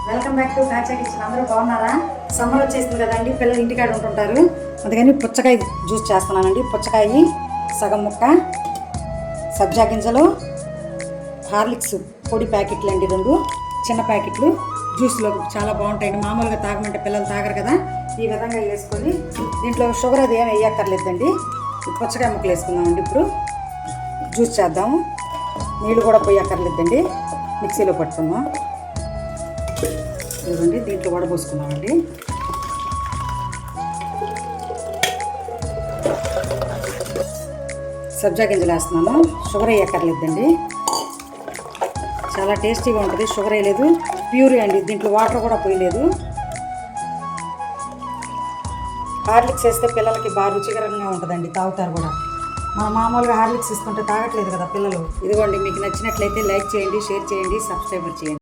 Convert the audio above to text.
Welcome back to కాచా kitchen. అందరూ బాగున్నారా? Summer వచ్చేసింది కదండి, పిల్లలు ఇంటికాడ ఉంటుంటారు. అందుకని పుచ్చకాయ జ్యూస్ చేస్తున్నానండి. పుచ్చకాయ సగం ముక్క, సబ్జా గింజలు, హార్లిక్స్ పొడి ప్యాకెట్లు అండి 2 చిన్న ప్యాకెట్లు. జ్యూస్లో చాలా బాగుంటాయండి. మామూలుగా తాగమంటే పిల్లలు తాగరు కదా, ఈ విధంగా వేసుకొని దీంట్లో షుగర్ అది ఏమి వేయక్కర్లేదండి. పుచ్చకాయ ముక్కలు వేసుకుందామండి. ఇప్పుడు జ్యూస్ చేద్దాము. నీళ్ళు కూడా పోయక్కర్లేదండి, మిక్సీలో పట్టుకుందాం. ఇదిగోండి, దీంట్లో వడపోసుకున్నామండి. సబ్జా గింజలు వేస్తున్నాను. షుగర్ వేయక్కర్లేదండి, చాలా టేస్టీగా ఉంటుంది. షుగర్ వేయలేదు, ప్యూర్ అండి. దీంట్లో వాటర్ కూడా పోయలేదు. హార్లిక్స్ వేస్తే పిల్లలకి బాగా రుచికరంగా ఉంటుందండి, తాగుతారు కూడా. మన మామూలుగా హార్లిక్స్ ఇస్తుంటే తాగట్లేదు కదా పిల్లలు. ఇదిగోండి, మీకు నచ్చినట్లయితే లైక్ చేయండి, షేర్ చేయండి, సబ్స్క్రైబర్ చేయండి.